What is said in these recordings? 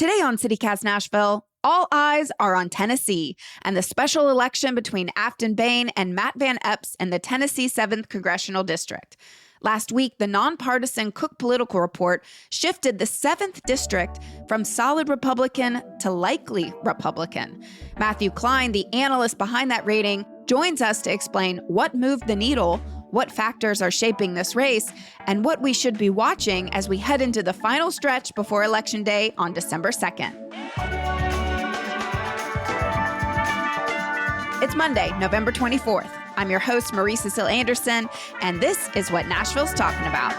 Today on CityCast Nashville, all eyes are on Tennessee and the special election between Afton Bain and Matt Van Epps in the Tennessee 7th Congressional District. Last week, the nonpartisan Cook Political Report shifted the 7th District from solid Republican to likely Republican. Matthew Klein, the analyst behind that rating, joins us to explain what moved the needle, what factors are shaping this race, and what we should be watching as we head into the final stretch before Election Day on December 2nd. It's Monday, November 24th. I'm your host, Marie Cecile Anderson, and this is what Nashville's talking about.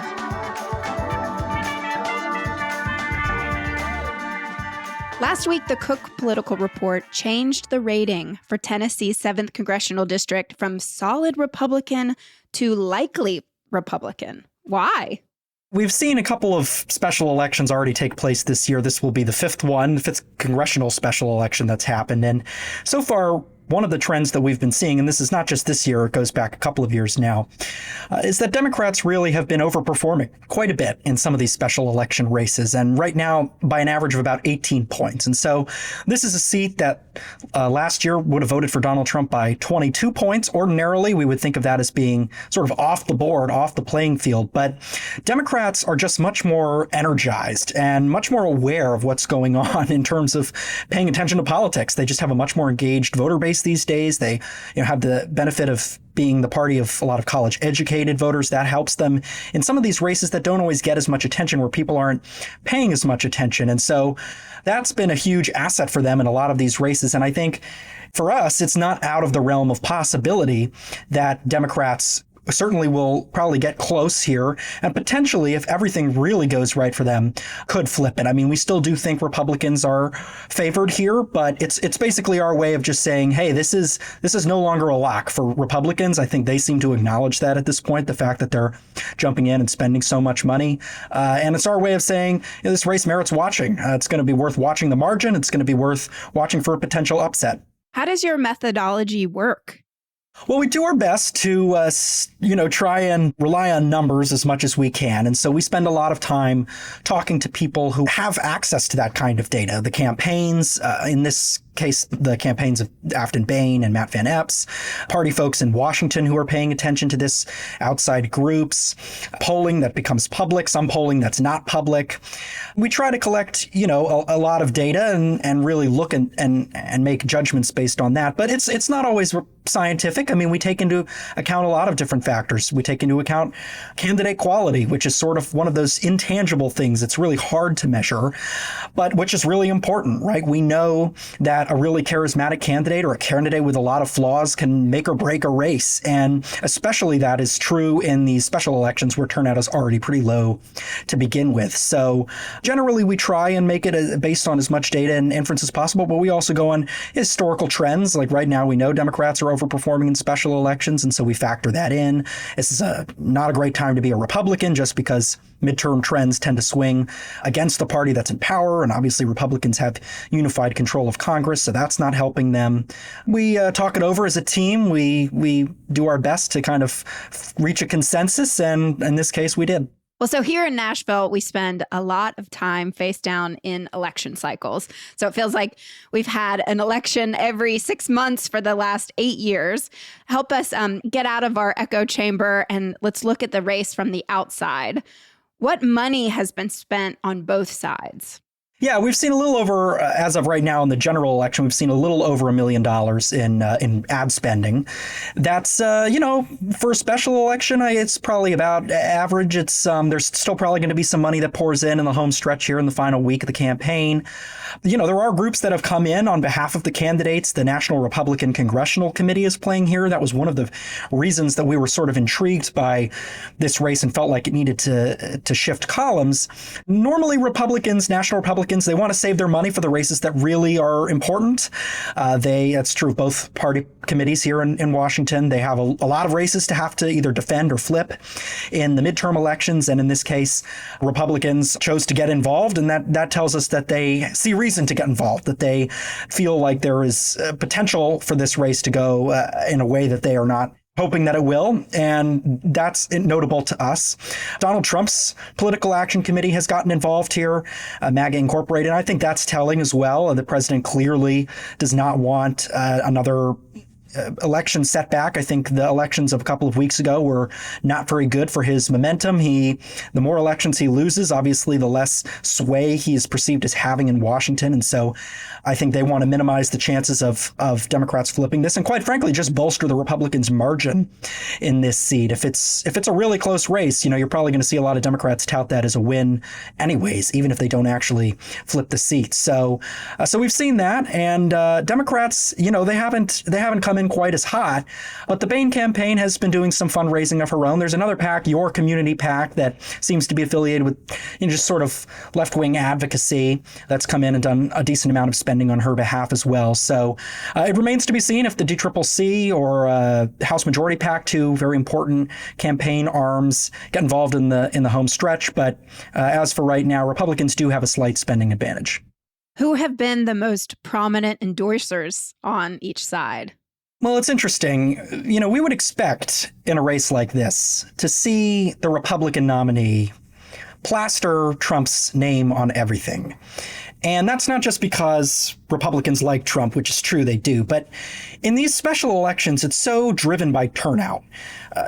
Last week, the Cook Political Report changed the rating for Tennessee's 7th Congressional District from solid Republican to likely Republican. Why? We've seen a couple of special elections already take place this year. This will be the fifth congressional special election that's happened. And so far, one of the trends that we've been seeing, and this is not just this year, it goes back a couple of years now, is that Democrats really have been overperforming quite a bit in some of these special election races, and right now by an average of about 18 points. And so this is a seat that last year would have voted for Donald Trump by 22 points. Ordinarily, we would think of that as being sort of off the board, off the playing field. But Democrats are just much more energized and much more aware of what's going on in terms of paying attention to politics. They just have a much more engaged voter base these days. They have the benefit of being the party of a lot of college educated voters. That helps them in some of these races that don't always get as much attention, where people aren't paying as much attention. And so that's been a huge asset for them in a lot of these races. And I think for us, it's not out of the realm of possibility that Democrats certainly will probably get close here, and potentially, if everything really goes right for them, could flip it. I mean, we still do think Republicans are favored here, but it's basically our way of just saying, hey, this is no longer a lock for Republicans. I think they seem to acknowledge that at this point, the fact that they're jumping in and spending so much money. And it's our way of saying, this race merits watching. It's going to be worth watching the margin. It's going to be worth watching for a potential upset. How does your methodology work? Well, we do our best to, try and rely on numbers as much as we can. And so we spend a lot of time talking to people who have access to that kind of data. The campaigns, in this case, the campaigns of Afton Bain and Matt Van Epps, party folks in Washington who are paying attention to this, outside groups, polling that becomes public, some polling that's not public. We try to collect, a lot of data and really look and make judgments based on that. But it's not always scientific. I mean, we take into account a lot of different factors. We take into account candidate quality, which is sort of one of those intangible things. It's really hard to measure, but which is really important, right? We know that a really charismatic candidate or a candidate with a lot of flaws can make or break a race. And especially that is true in these special elections where turnout is already pretty low to begin with. So generally, we try and make it based on as much data and inference as possible, but we also go on historical trends. Like right now, we know Democrats are overperforming in special elections, and so we factor that in. This is not a great time to be a Republican just because midterm trends tend to swing against the party that's in power, and obviously Republicans have unified control of Congress, so that's not helping them. We talk it over as a team. We do our best to kind of reach a consensus, and in this case, we did. Well, so here in Nashville, we spend a lot of time face down in election cycles. So it feels like we've had an election every 6 months for the last 8 years. Help us get out of our echo chamber and let's look at the race from the outside. What money has been spent on both sides? Yeah, we've seen a little over, as of right now in the general election, we've seen a little over $1 million in ad spending. That's, for a special election, it's probably about average. It's there's still probably going to be some money that pours in the home stretch here in the final week of the campaign. There are groups that have come in on behalf of the candidates. The National Republican Congressional Committee is playing here. That was one of the reasons that we were sort of intrigued by this race and felt like it needed to shift columns. Normally, National Republicans, they want to save their money for the races that really are important. That's true of both party committees here in Washington. They have a lot of races to have to either defend or flip in the midterm elections. And in this case, Republicans chose to get involved. And that tells us that they see reason to get involved, that they feel like there is potential for this race to go in a way that they are not hoping that it will, and that's notable to us. Donald Trump's political action committee has gotten involved here, MAGA Incorporated. I think that's telling as well. The president clearly does not want another election setback. I think the elections of a couple of weeks ago were not very good for his momentum. The more elections he loses, obviously, the less sway he is perceived as having in Washington. And so I think they want to minimize the chances of Democrats flipping this and, quite frankly, just bolster the Republicans' margin in this seat. If it's a really close race, you're probably going to see a lot of Democrats tout that as a win anyways, even if they don't actually flip the seat. So we've seen that, and Democrats, they haven't come in quite as hot, but the Bain campaign has been doing some fundraising of her own. There's another PAC, Your Community PAC, that seems to be affiliated with just sort of left-wing advocacy that's come in and done a decent amount of spending on her behalf as well. So it remains to be seen if the DCCC or House Majority PAC, two very important campaign arms, get involved in the home stretch. But as for right now, Republicans do have a slight spending advantage. Who have been the most prominent endorsers on each side? Well, it's interesting. We would expect in a race like this to see the Republican nominee plaster Trump's name on everything. And that's not just because Republicans like Trump, which is true, they do, but in these special elections, it's so driven by turnout.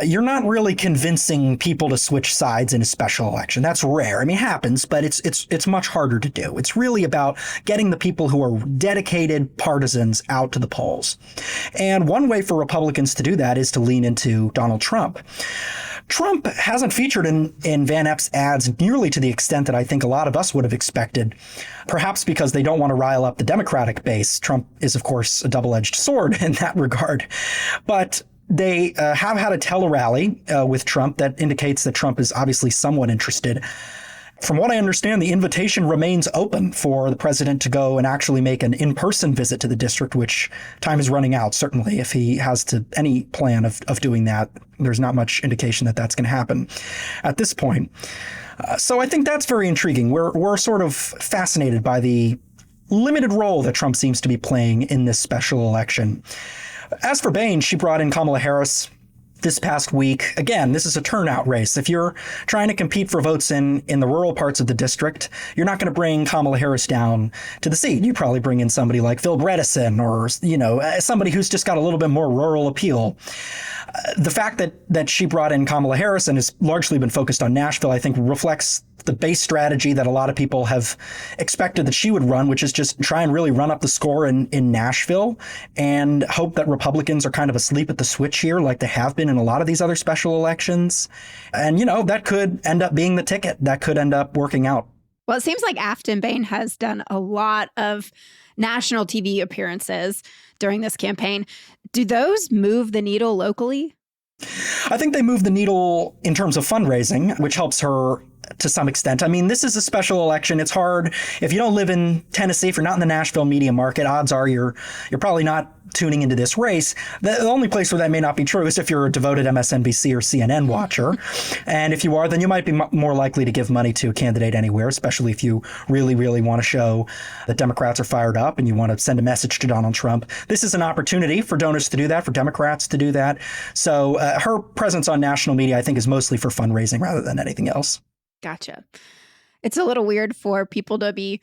You're not really convincing people to switch sides in a special election. That's rare. I mean, it happens, but it's much harder to do. It's really about getting the people who are dedicated partisans out to the polls. And one way for Republicans to do that is to lean into Donald Trump. Trump hasn't featured in Van Epps' ads nearly to the extent that I think a lot of us would have expected, perhaps because they don't want to rile up the Democratic base. Trump is, of course, a double-edged sword in that regard. But they have had a tele-rally with Trump that indicates that Trump is obviously somewhat interested. From what I understand, the invitation remains open for the president to go and actually make an in-person visit to the district, which time is running out, certainly, if he has any plan of doing that. There's not much indication that that's going to happen at this point. So I think that's very intriguing. We're sort of fascinated by the limited role that Trump seems to be playing in this special election. As for Bain, she brought in Kamala Harris this past week. Again, this is a turnout race. If you're trying to compete for votes in the rural parts of the district, you're not going to bring Kamala Harris down to the seat. You probably bring in somebody like Phil Bredesen or, somebody who's just got a little bit more rural appeal. The fact that she brought in Kamala Harris and has largely been focused on Nashville, I think reflects the base strategy that a lot of people have expected that she would run, which is just try and really run up the score in Nashville and hope that Republicans are kind of asleep at the switch here, like they have been in a lot of these other special elections. And, that could end up being the ticket. That could end up working out. Well, it seems like Afton Bain has done a lot of national TV appearances during this campaign. Do those move the needle locally? I think they move the needle in terms of fundraising, which helps her to some extent. I mean, this is a special election. It's hard. If you don't live in Tennessee, if you're not in the Nashville media market, odds are you're probably not tuning into this race. The only place where that may not be true is if you're a devoted MSNBC or CNN watcher. And if you are, then you might be more likely to give money to a candidate anywhere, especially if you really, really want to show that Democrats are fired up and you want to send a message to Donald Trump. This is an opportunity for donors to do that, for Democrats to do that. So her presence on national media, I think, is mostly for fundraising rather than anything else. Gotcha. It's a little weird for people to be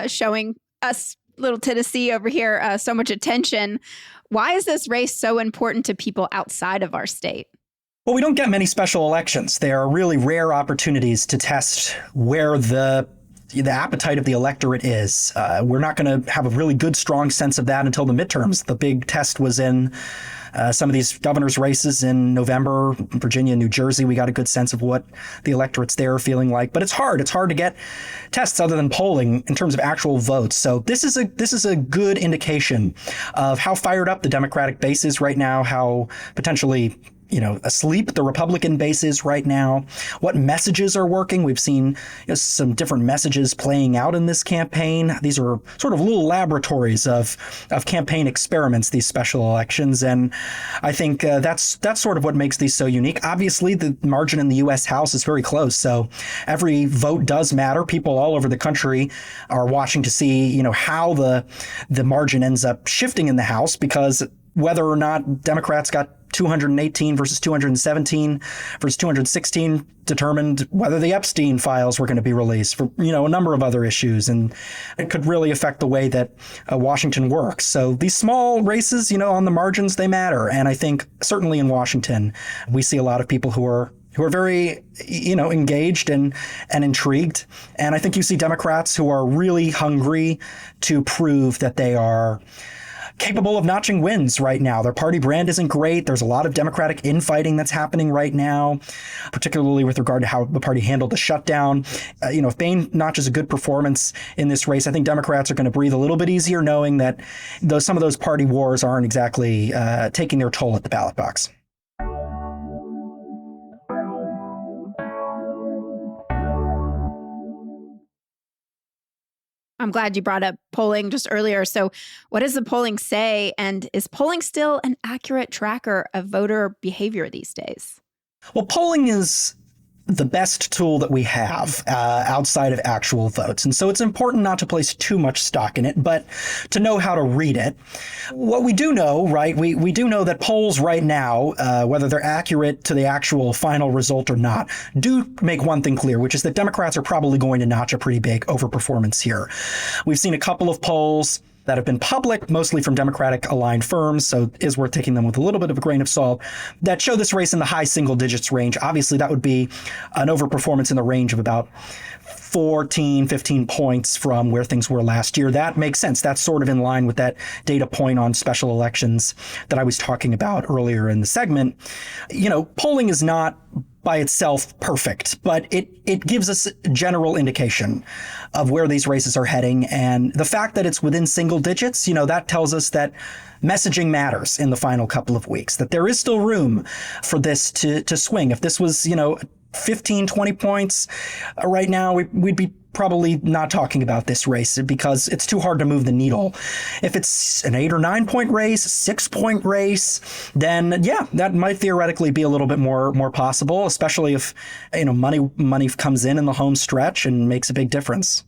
showing us little Tennessee over here so much attention. Why is this race so important to people outside of our state? Well, we don't get many special elections. They are really rare opportunities to test where the appetite of the electorate is. We're not going to have a really good, strong sense of that until the midterms. The big test was in some of these governor's races in November, Virginia, New Jersey. We got a good sense of what the electorates there are feeling like. But it's hard. It's hard to get tests other than polling in terms of actual votes. So this is a good indication of how fired up the Democratic base is right now, how potentially asleep the Republican base is right now, what messages are working. We've seen some different messages playing out in this campaign. These are sort of little laboratories of campaign experiments, these special elections. And I think that's sort of what makes these so unique. Obviously, the margin in the U.S. House is very close. So every vote does matter. People all over the country are watching to see, how the margin ends up shifting in the House, because whether or not Democrats got 218 versus 217 versus 216 determined whether the Epstein files were going to be released for, a number of other issues. And it could really affect the way that Washington works. So these small races, on the margins, they matter. And I think certainly in Washington, we see a lot of people who are very, engaged and intrigued. And I think you see Democrats who are really hungry to prove that they are capable of notching wins right now. Their party brand isn't great. There's a lot of Democratic infighting that's happening right now, particularly with regard to how the party handled the shutdown. If Boehner notches a good performance in this race, I think Democrats are going to breathe a little bit easier knowing that some of those party wars aren't exactly taking their toll at the ballot box. I'm glad you brought up polling just earlier. So what does the polling say? And is polling still an accurate tracker of voter behavior these days? Well, polling is the best tool that we have outside of actual votes. And so it's important not to place too much stock in it, but to know how to read it. What we do know, right, we do know that polls right now, whether they're accurate to the actual final result or not, do make one thing clear, which is that Democrats are probably going to notch a pretty big overperformance here. We've seen a couple of polls that have been public, mostly from Democratic-aligned firms, so it is worth taking them with a little bit of a grain of salt, that show this race in the high single digits range. Obviously, that would be an overperformance in the range of about 14, 15 points from where things were last year. That makes sense. That's sort of in line with that data point on special elections that I was talking about earlier in the segment. Polling is not by itself perfect, but it gives us a general indication of where these races are heading. And the fact that it's within single digits, that tells us that messaging matters in the final couple of weeks, that there is still room for this to swing. If this was, 15, 20 points right now, we'd be probably not talking about this race because it's too hard to move the needle. If it's an 8 or 9 point race, 6 point race, then yeah, that might theoretically be a little bit more possible, especially if, money comes in the home stretch and makes a big difference.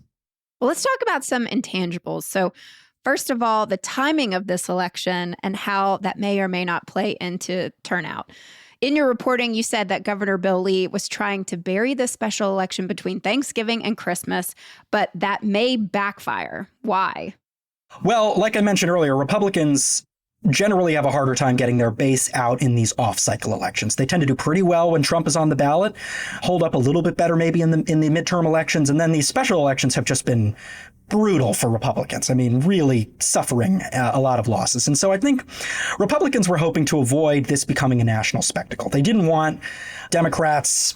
Well, let's talk about some intangibles. So first of all, the timing of this election and how that may or may not play into turnout. In your reporting, you said that Governor Bill Lee was trying to bury the special election between Thanksgiving and Christmas, but that may backfire. Why? Well, like I mentioned earlier, Republicans generally have a harder time getting their base out in these off-cycle elections. They tend to do pretty well when Trump is on the ballot, hold up a little bit better maybe in the midterm elections, and then these special elections have just been brutal for Republicans. I mean, really suffering a lot of losses. And so I think Republicans were hoping to avoid this becoming a national spectacle. They didn't want Democrats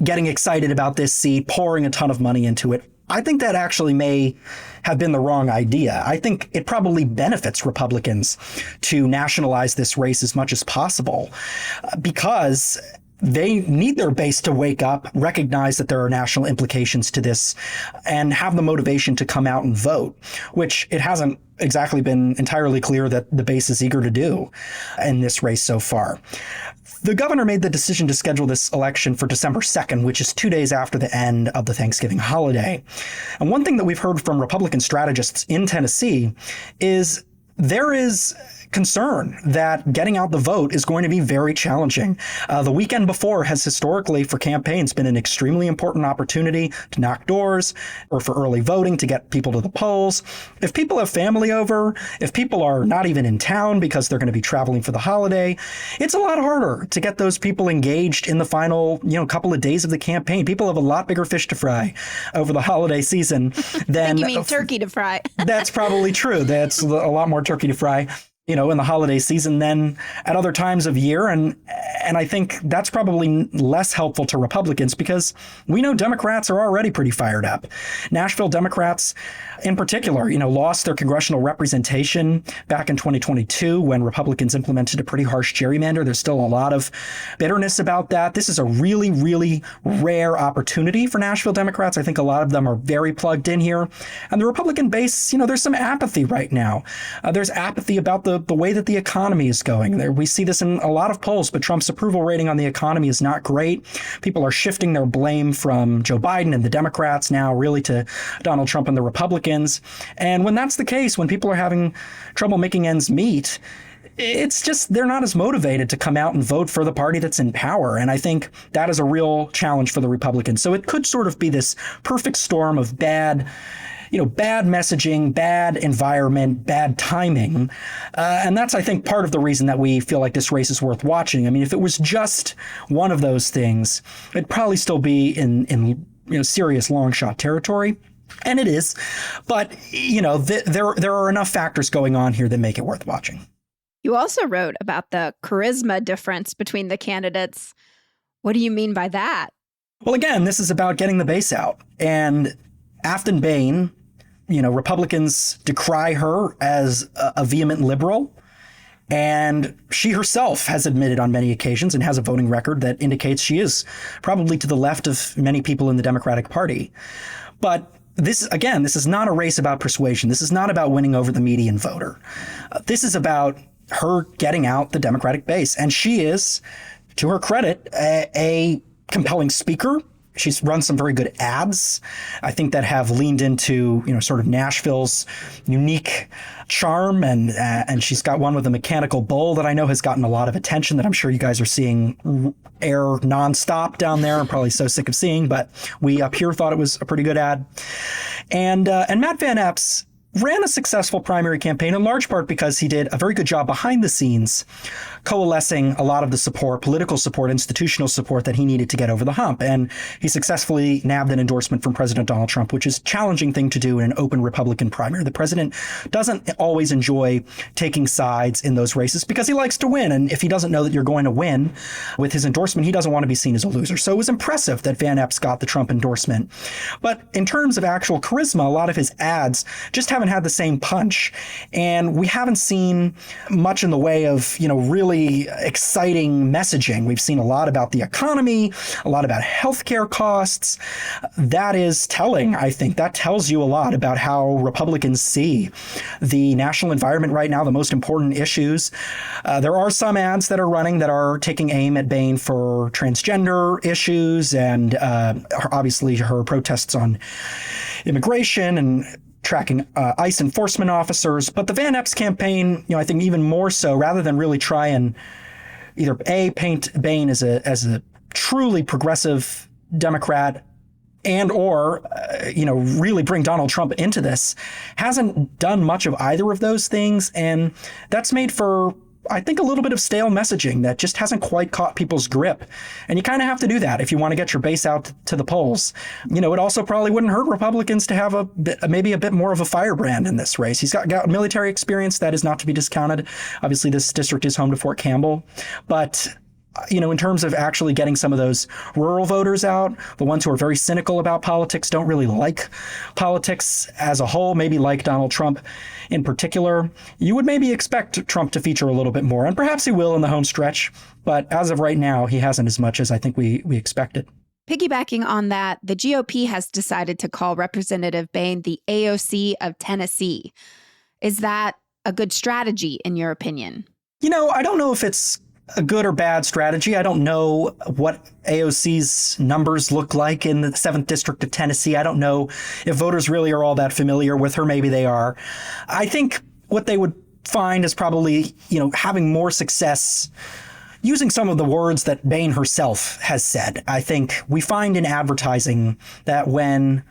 getting excited about this seat, pouring a ton of money into it. I think that actually may have been the wrong idea. I think it probably benefits Republicans to nationalize this race as much as possible because they need their base to wake up, recognize that there are national implications to this, and have the motivation to come out and vote, which it hasn't exactly been entirely clear that the base is eager to do in this race so far. The governor made the decision to schedule this election for December 2nd, which is 2 days after the end of the Thanksgiving holiday. And one thing that we've heard from Republican strategists in Tennessee is there is concern that getting out the vote is going to be very challenging. The weekend before has historically, for campaigns, been an extremely important opportunity to knock doors or for early voting to get people to the polls. If people have family over, if people are not even in town because they're going to be traveling for the holiday, it's a lot harder to get those people engaged in the final, couple of days of the campaign. People have a lot bigger fish to fry over the holiday season than you mean turkey to fry. That's probably true. That's a lot more turkey to fry, in the holiday season than at other times of year. And I think that's probably less helpful to Republicans because we know Democrats are already pretty fired up. Nashville Democrats in particular, lost their congressional representation back in 2022 when Republicans implemented a pretty harsh gerrymander. There's still a lot of bitterness about that. This is a really, really rare opportunity for Nashville Democrats. I think a lot of them are very plugged in here. And the Republican base, there's some apathy right now. There's apathy about the way that the economy is going. We see this in a lot of polls, but Trump's approval rating on the economy is not great. People are shifting their blame from Joe Biden and the Democrats now really to Donald Trump and the Republicans. And when that's the case, when people are having trouble making ends meet, it's just they're not as motivated to come out and vote for the party that's in power. And I think that is a real challenge for the Republicans. So it could sort of be this perfect storm of bad messaging, bad environment, bad timing. And that's, I think, part of the reason that we feel like this race is worth watching. I mean, if it was just one of those things, it'd probably still be in serious long shot territory. And it is. But, there are enough factors going on here that make it worth watching. You also wrote about the charisma difference between the candidates. What do you mean by that? Well, again, this is about getting the base out. And Afton Bain, Republicans decry her as a vehement liberal. And she herself has admitted on many occasions and has a voting record that indicates she is probably to the left of many people in the Democratic Party. But this is not a race about persuasion. This is not about winning over the median voter. This is about her getting out the Democratic base. And she is, to her credit, a compelling speaker. She's run some very good ads, I think, that have leaned into, sort of Nashville's unique charm. And she's got one with a mechanical bull that I know has gotten a lot of attention that I'm sure you guys are seeing air nonstop down there. I'm probably so sick of seeing, but we up here thought it was a pretty good ad. And Matt Van Epps ran a successful primary campaign in large part because he did a very good job behind the scenes coalescing a lot of the support, political support, institutional support that he needed to get over the hump. And he successfully nabbed an endorsement from President Donald Trump, which is a challenging thing to do in an open Republican primary. The president doesn't always enjoy taking sides in those races because he likes to win. And if he doesn't know that you're going to win with his endorsement, he doesn't want to be seen as a loser. So it was impressive that Van Epps got the Trump endorsement. But in terms of actual charisma, a lot of his ads just haven't had the same punch. And we haven't seen much in the way of, really exciting messaging. We've seen a lot about the economy, a lot about healthcare costs. That is telling, I think. That tells you a lot about how Republicans see the national environment right now, the most important issues. There are some ads that are running that are taking aim at Bain for transgender issues and obviously her protests on immigration and tracking ICE enforcement officers. But the Van Epps campaign, I think even more so, rather than really try and either paint Bain as a truly progressive Democrat and or, really bring Donald Trump into this, hasn't done much of either of those things. And that's made for, I think, a little bit of stale messaging that just hasn't quite caught people's grip. And you kind of have to do that if you want to get your base out to the polls. It also probably wouldn't hurt Republicans to have maybe a bit more of a firebrand in this race. He's got military experience that is not to be discounted. Obviously, this district is home to Fort Campbell. But in terms of actually getting some of those rural voters out, the ones who are very cynical about politics, don't really like politics as a whole, maybe like Donald Trump in particular, you would maybe expect Trump to feature a little bit more. And perhaps he will in the home stretch. But as of right now, he hasn't as much as I think we expected. Piggybacking on that, the GOP has decided to call Representative Bain the AOC of Tennessee. Is that a good strategy, in your opinion? I don't know if it's a good or bad strategy. I don't know what AOC's numbers look like in the 7th District of Tennessee. I don't know if voters really are all that familiar with her. Maybe they are. I think what they would find is probably, having more success using some of the words that Bain herself has said. I think we find in advertising that when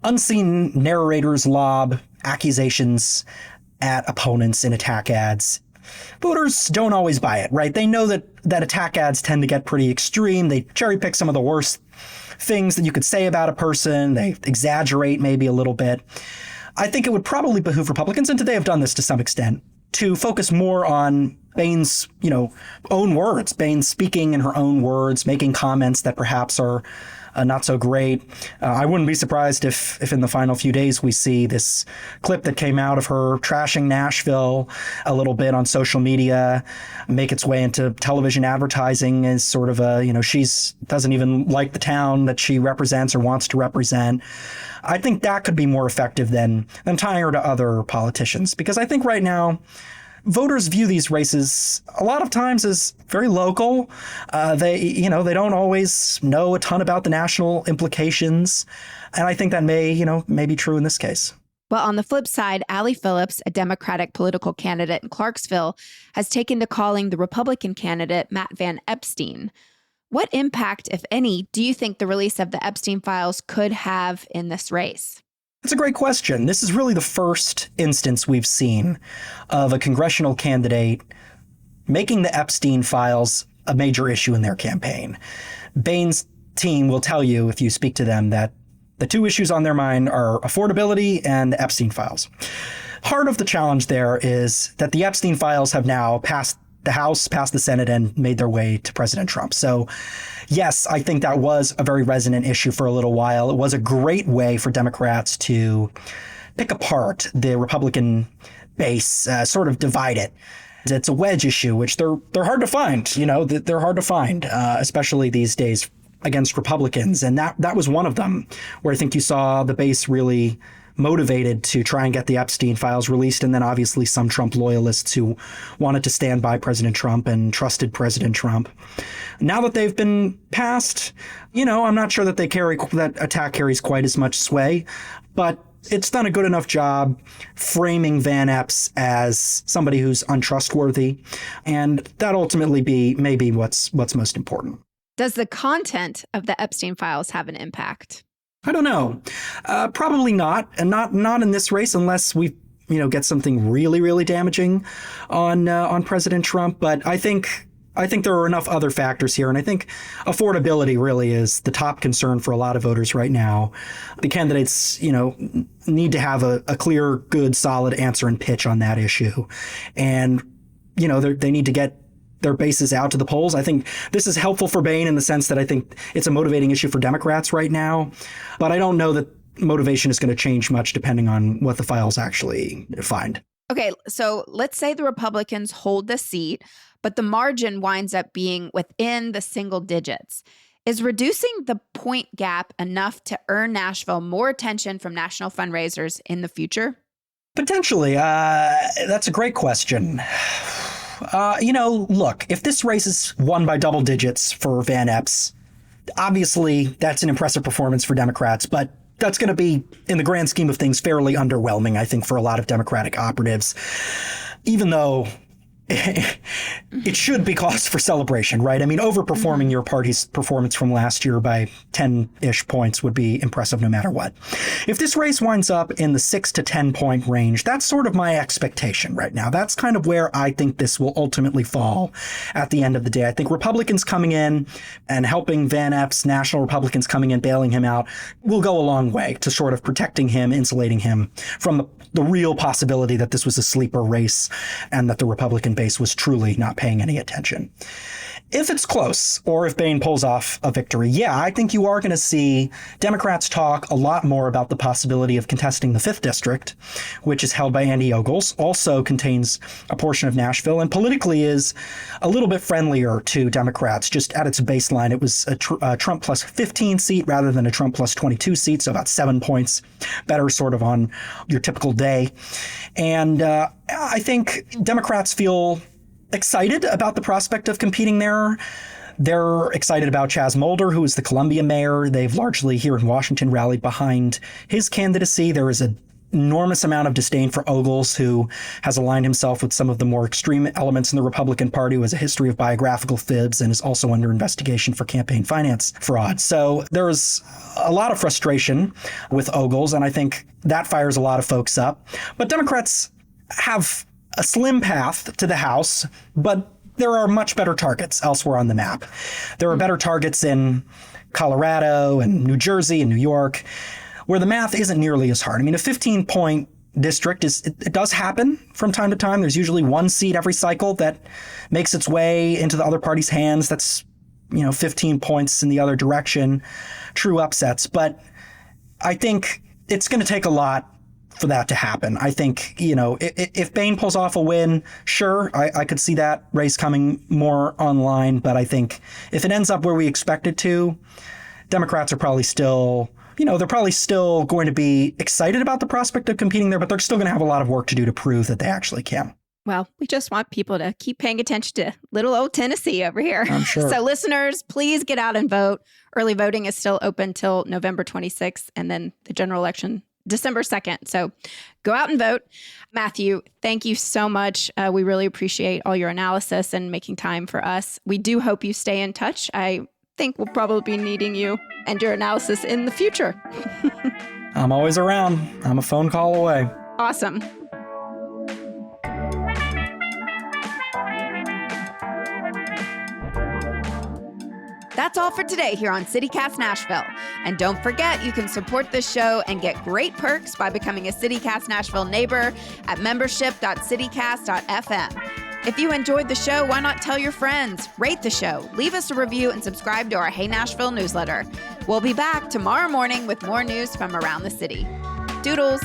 unseen narrators lob accusations at opponents in attack ads, voters don't always buy it, right? They know that attack ads tend to get pretty extreme. They cherry pick some of the worst things that you could say about a person. They exaggerate maybe a little bit. I think it would probably behoove Republicans, and they have done this to some extent, to focus more on Bain's, own words, Bain speaking in her own words, making comments that perhaps are not so great. I wouldn't be surprised if in the final few days we see this clip that came out of her trashing Nashville a little bit on social media make its way into television advertising as sort of a, she's doesn't even like the town that she represents or wants to represent. I think that could be more effective than tying her to other politicians, because I think right now voters view these races a lot of times as very local. They don't always know a ton about the national implications. And I think that may be true in this case. Well, on the flip side, Allie Phillips, a Democratic political candidate in Clarksville, has taken to calling the Republican candidate Matt Van Epstein. What impact, if any, do you think the release of the Epstein files could have in this race? That's a great question. This is really the first instance we've seen of a congressional candidate making the Epstein files a major issue in their campaign. Boehner's team will tell you, if you speak to them, that the two issues on their mind are affordability and the Epstein files. Part of the challenge there is that the Epstein files have now passed the House, passed the Senate, and made their way to President Trump. So, yes, I think that was a very resonant issue for a little while. It was a great way for Democrats to pick apart the Republican base, sort of divide it. It's a wedge issue, which they're hard to find. They're hard to find, especially these days against Republicans. And that was one of them where I think you saw the base really motivated to try and get the Epstein files released. And then obviously some Trump loyalists who wanted to stand by President Trump and trusted President Trump. Now that they've been passed, I'm not sure that that attack carries quite as much sway, but it's done a good enough job framing Van Epps as somebody who's untrustworthy. And that ultimately may be what's most important. Does the content of the Epstein files have an impact? I don't know. Probably not. And not in this race unless we get something really, really damaging on President Trump. But I think there are enough other factors here. And I think affordability really is the top concern for a lot of voters right now. The candidates, need to have a clear, good, solid answer and pitch on that issue. And, they need to get their bases out to the polls. I think this is helpful for Boehner in the sense that I think it's a motivating issue for Democrats right now. But I don't know that motivation is going to change much depending on what the files actually find. Okay, so let's say the Republicans hold the seat, but the margin winds up being within the single digits. Is reducing the point gap enough to earn Nashville more attention from national fundraisers in the future? Potentially. That's a great question. Look, if this race is won by double digits for Van Epps, obviously that's an impressive performance for Democrats, but that's going to be, in the grand scheme of things, fairly underwhelming, I think, for a lot of Democratic operatives, even though it should be cause for celebration, right? I mean, overperforming your party's performance from last year by 10-ish points would be impressive no matter what. If this race winds up in the 6 to 10 point range, that's sort of my expectation right now. That's kind of where I think this will ultimately fall at the end of the day. I think Republicans coming in and helping Van Epps, national Republicans coming in, bailing him out, will go a long way to sort of protecting him, insulating him from the real possibility that this was a sleeper race and that the Republican base was truly not paying any attention. If it's close, or if Boehner pulls off a victory, yeah, I think you are going to see Democrats talk a lot more about the possibility of contesting the 5th District, which is held by Andy Ogles, also contains a portion of Nashville, and politically is a little bit friendlier to Democrats. Just at its baseline, it was a Trump plus 15 seat rather than a Trump plus 22 seat, so about 7 points better sort of on your typical day. And I think Democrats feel excited about the prospect of competing there. They're excited about Chaz Mulder, who is the Columbia mayor. They've largely here in Washington rallied behind his candidacy. There is an enormous amount of disdain for Ogles, who has aligned himself with some of the more extreme elements in the Republican Party, who has a history of biographical fibs and is also under investigation for campaign finance fraud. So there's a lot of frustration with Ogles, and I think that fires a lot of folks up. But Democrats have a slim path to the House, but there are much better targets elsewhere on the map. There are better targets in Colorado and New Jersey and New York, where the math isn't nearly as hard. I mean, a 15-point district it does happen from time to time. There's usually one seat every cycle that makes its way into the other party's hands. That's, 15 points in the other direction, true upsets. But I think it's going to take a lot for that to happen. I think, if Boehner pulls off a win, sure, I could see that race coming more online. But I think if it ends up where we expect it to, Democrats are probably still, they're probably still going to be excited about the prospect of competing there, but they're still going to have a lot of work to do to prove that they actually can. Well, we just want people to keep paying attention to little old Tennessee over here. I'm sure. So listeners, please get out and vote. Early voting is still open till November 26th, and then the general election December 2nd. So go out and vote. Matthew, thank you so much. We really appreciate all your analysis and making time for us. We do hope you stay in touch. I think we'll probably be needing you and your analysis in the future. I'm always around. I'm a phone call away. Awesome. That's all for today here on CityCast Nashville. And don't forget, you can support this show and get great perks by becoming a CityCast Nashville neighbor at membership.citycast.fm. If you enjoyed the show, why not tell your friends? Rate the show, leave us a review, and subscribe to our Hey Nashville newsletter. We'll be back tomorrow morning with more news from around the city. Doodles!